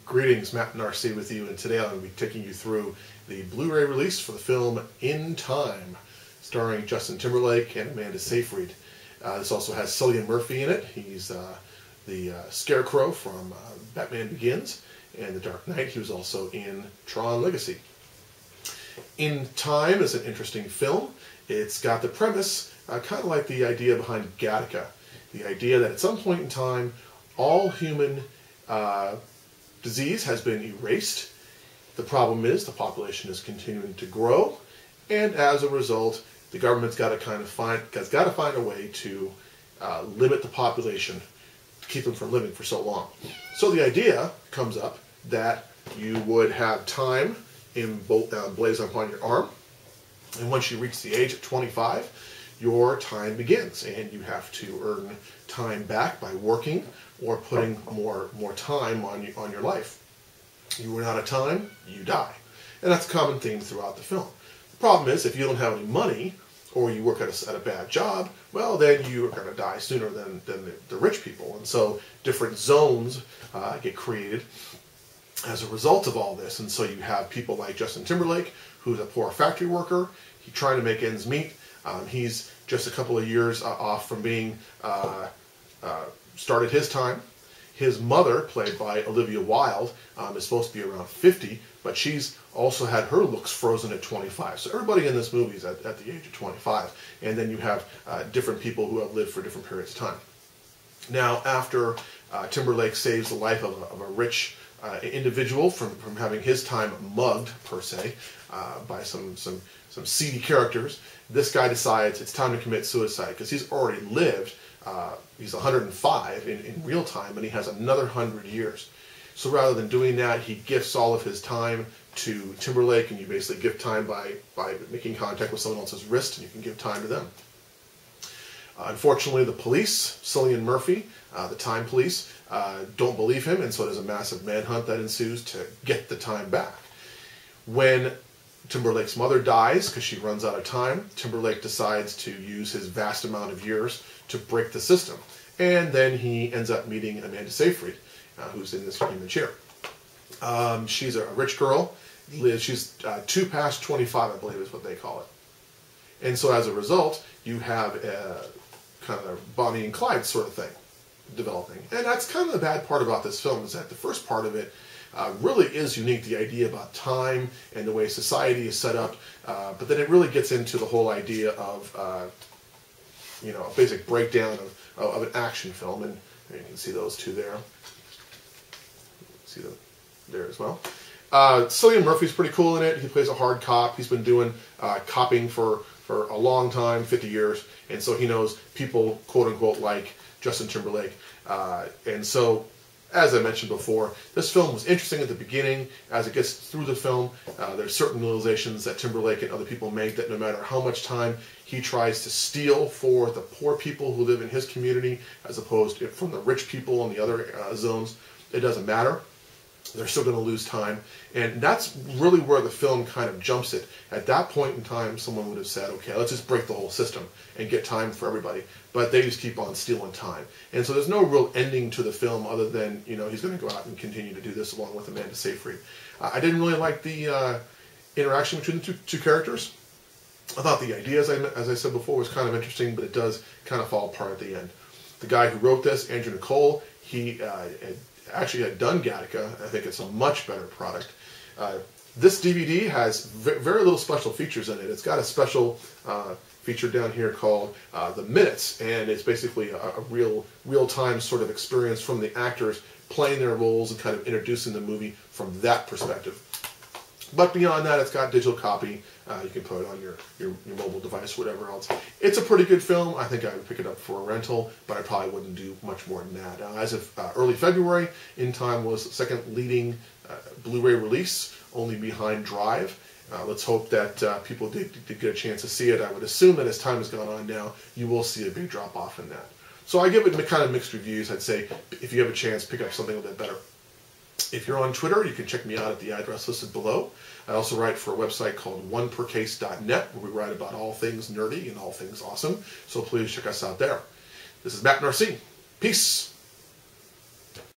Greetings, Matt and RC with you, and today I'm going to be taking you through the Blu-ray release for the film In Time, starring Justin Timberlake and Amanda Seyfried. This also has Cillian Murphy in it. He's the Scarecrow from Batman Begins and The Dark Knight. He was also in Tron Legacy. In Time is an interesting film. It's got the premise, kind of like the idea behind Gattaca. The idea that at some point in time, all human disease has been erased. The problem is the population is continuing to grow, and as a result, the government's got to find a way to limit the population, to keep them from living for so long. So the idea comes up that you would have time emblazoned upon your arm, and once you reach the age of 25, your time begins, and you have to earn time back by working or putting more time on your life. You run out of time, you die. And that's a common theme throughout the film. The problem is, if you don't have any money, or you work at a bad job, well, then you are going to die sooner than the rich people. And so different zones get created as a result of all this. And so you have people like Justin Timberlake, who's a poor factory worker. He's trying to make ends meet. He's just a couple of years off from being started his time. His mother, played by Olivia Wilde, is supposed to be around 50, but she's also had her looks frozen at 25. So everybody in this movie is at the age of 25. And then you have different people who have lived for different periods of time. Now, after Timberlake saves the life of a rich individual from having his time mugged, per se, by some seedy characters, this guy decides it's time to commit suicide because he's already lived. He's 105 in real time, and he has another 100 years. So rather than doing that, he gifts all of his time to Timberlake, and you basically gift time by making contact with someone else's wrist, and you can give time to them. Unfortunately, the police, Cillian Murphy, the time police, don't believe him, and so there's a massive manhunt that ensues to get the time back. When Timberlake's mother dies because she runs out of time, Timberlake decides to use his vast amount of years to break the system. And then he ends up meeting Amanda Seyfried, who's in this image here. She's a rich girl. She's 2 past 25, I believe is what they call it. And so as a result, you have a kind of a Bonnie and Clyde sort of thing developing. And that's kind of the bad part about this film, is that the first part of it really is unique, the idea about time and the way society is set up, but then it really gets into the whole idea of a basic breakdown of an action film, and you can see those two there. See them there as well. Cillian Murphy's pretty cool in it. He plays a hard cop. He's been doing copping for a long time, 50 years, and so he knows people, quote unquote, like Justin Timberlake, and so, as I mentioned before, this film was interesting at the beginning. As it gets through the film, there's certain realizations that Timberlake and other people make, that no matter how much time he tries to steal for the poor people who live in his community, as opposed to from the rich people in the other zones, it doesn't matter. They're still going to lose time. And that's really where the film kind of jumps it. At that point in time, someone would have said, okay, let's just break the whole system and get time for everybody. But they just keep on stealing time. And so there's no real ending to the film other than, he's going to go out and continue to do this along with Amanda Seyfried. I didn't really like the interaction between the two characters. I thought the idea, as I said before, was kind of interesting, but it does kind of fall apart at the end. The guy who wrote this, Andrew Nicole, he actually had done Gattaca. I think it's a much better product. This DVD has very little special features in it. It's got a special feature down here called The Minutes, and it's basically a real-time sort of experience from the actors playing their roles and kind of introducing the movie from that perspective. But beyond that, it's got digital copy. You can put it on your mobile device, whatever else. It's a pretty good film. I think I would pick it up for a rental, but I probably wouldn't do much more than that. As of early February, In Time was the second leading Blu-ray release, only behind Drive. Let's hope that people did get a chance to see it. I would assume that as time has gone on now, you will see a big drop-off in that. So I give it kind of mixed reviews. I'd say if you have a chance, pick up something a bit better. If you're on Twitter, you can check me out at the address listed below. I also write for a website called onepercase.net, where we write about all things nerdy and all things awesome. So please check us out there. This is Matt and RC. Peace.